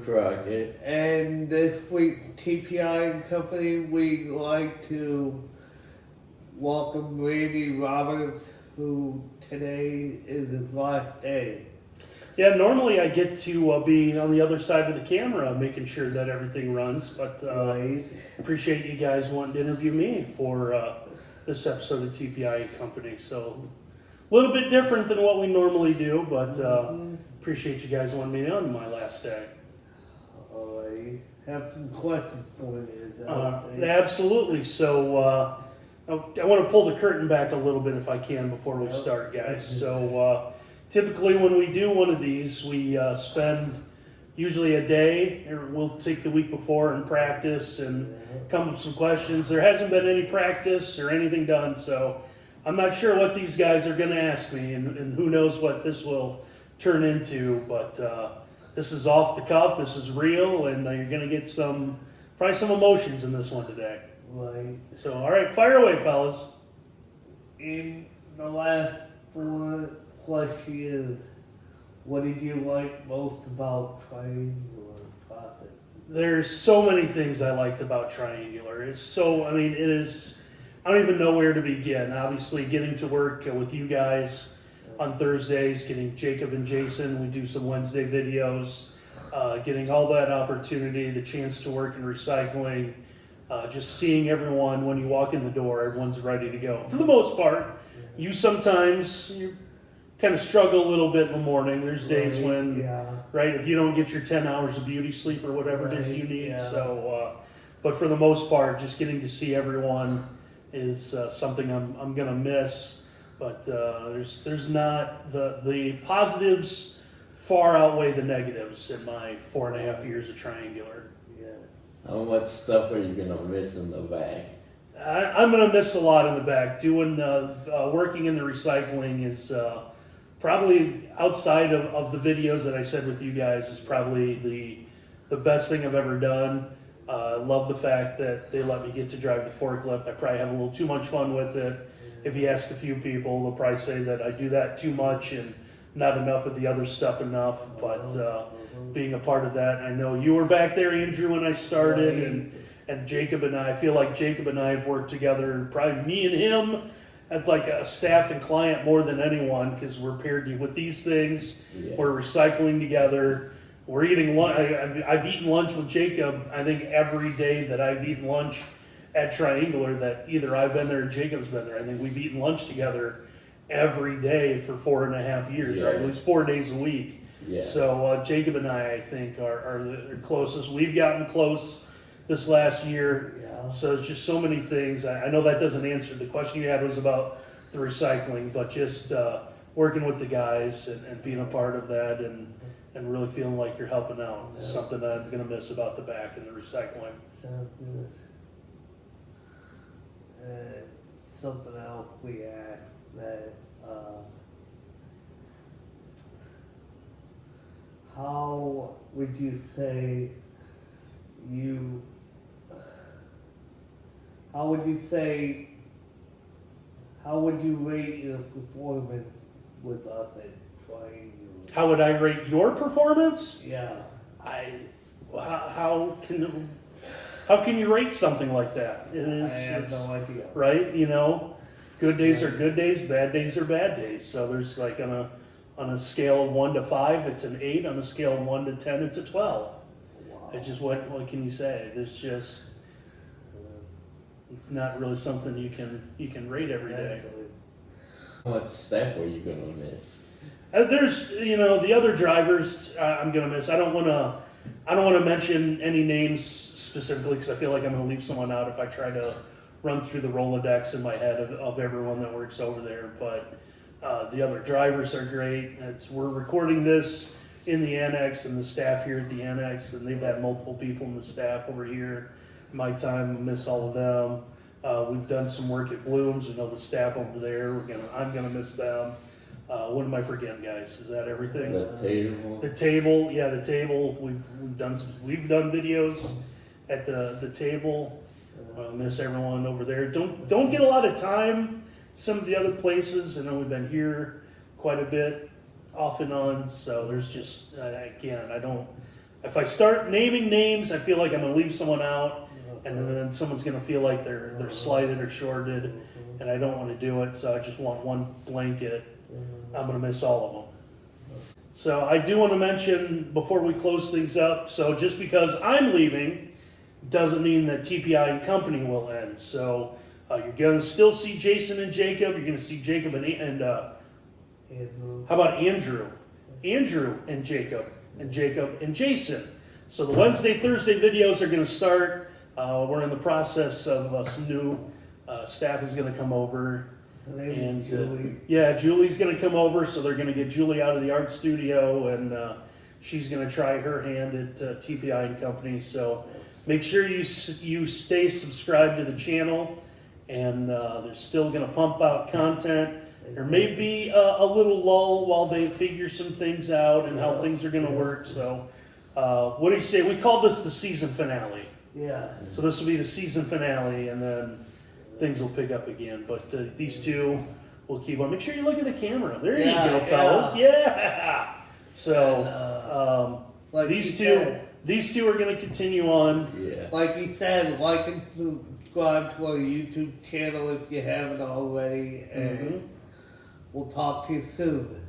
Crockett. And this week, TPI and Company, we'd like to welcome Randy Roberts, who today is his last day. Yeah, normally I get to be on the other side of the camera making sure that everything runs, but Right. appreciate you guys wanting to interview me for this episode of TPI and Company. So a little bit different than what we normally do, but appreciate you guys wanting me on my last day. I have some questions for you. Absolutely. So I want to pull the curtain back a little bit if I can before we start, guys. So typically when we do one of these, we spend usually a day, or we'll take the week before and practice and come up with some questions. There hasn't been any practice or anything done, so I'm not sure what these guys are going to ask me, and who knows what this will turn into, but this is off the cuff, this is real, and you're going to get probably some emotions in this one today. Right. So, all right, fire away, fellas. In the last 4+ years, what did you like most about Triangular Profit? There's so many things I liked about Triangular. It is, I don't even know where to begin. Obviously, getting to work with you guys on Thursdays, getting Jacob and Jason, we do some Wednesday videos, getting all that opportunity, the chance to work in recycling, just seeing everyone when you walk in the door, everyone's ready to go. For the most part, you kind of struggle a little bit in the morning. There's days when, right, if you don't get your 10 hours of beauty sleep or whatever it is you need. Yeah. So, but for the most part, just getting to see everyone is something I'm gonna miss. But there's not the positives far outweigh the negatives in my 4.5 years of Triangular. Yeah. How much stuff are you gonna miss in the back? I'm gonna miss a lot in the back. Doing working in the recycling is probably outside of the videos that I said with you guys is probably the best thing I've ever done. Love the fact that they let me get to drive the forklift. I probably have a little too much fun with it. If you ask a few people, they'll probably say that I do that too much and not enough of the other stuff enough. But being a part of that, I know you were back there, Andrew, when I started, and Jacob and I feel like Jacob and I have worked together, probably me and him, as like a staff and client more than anyone, because we're paired with these things. Yeah. We're recycling together. We're eating lunch. I've eaten lunch with Jacob, I think, every day that I've eaten lunch at Triangular, that either I've been there or Jacob's been there. I think we've eaten lunch together every day for 4.5 years, right? At least 4 days a week. Yeah. So Jacob and I think, are the closest. We've gotten close this last year. Yeah. So it's just so many things. I know that doesn't answer the question you had was about the recycling, but just working with the guys and being a part of that and really feeling like you're helping out is something that I'm going to miss about the back and the recycling. Sounds good. Something else we asked that, how would you say how would you rate your performance with us at Triangular? How would I rate your performance? Yeah. How can you rate something like that? I have no idea. Right? Good days are good days, bad days are bad days. So there's like on a scale of 1 to 5, it's an 8. On a scale of 1 to 10, it's a 12. Wow. It's just what can you say? There's just it's not really something you can rate every day. How much staff are you gonna miss? There's the other drivers I'm gonna miss. I don't want to mention any names specifically because I feel like I'm gonna leave someone out if I try to run through the Rolodex in my head of everyone that works over there. But the other drivers are great. We're recording this in the annex, and the staff here at the annex, and they've had multiple people in the staff over here. My time, I miss all of them. We've done some work at Blooms. We know the staff over there. I'm gonna miss them. What am I forgetting, guys? Is that everything? The table. The table, yeah, the table. We've done videos at the table. Miss everyone over there. Don't get a lot of time. Some of the other places, I know we've been here quite a bit, off and on. So there's just again, I don't if I start naming names, I feel like I'm gonna leave someone out, and then someone's gonna feel like they're slighted or shorted, and I don't want to do it. So I just want one blanket. I'm gonna miss all of them. So I do want to mention before we close things up. So just because I'm leaving doesn't mean that TPI and Company will end. So you're gonna still see Jason and Jacob. You're gonna see Jacob and how about Andrew? Andrew and Jacob and Jason. So the Wednesday, Thursday videos are going to start. We're in the process of some new staff is going to come over. And Julie. yeah, Julie's going to come over. So they're going to get Julie out of the art studio, and she's going to try her hand at TPI and Company. So make sure you stay subscribed to the channel, and they're still going to pump out content. There may be a little lull while they figure some things out and how things are going to work. So, what do you say? We call this the season finale. Yeah. So this will be the season finale, and then things will pick up again. But these two will keep on. Make sure you look at the camera. There Yeah, you go, fellas. Yeah. So Like these you two, said, these two are going to continue on. Yeah. like you said, like and subscribe to our YouTube channel if you haven't already, and we'll talk to you soon.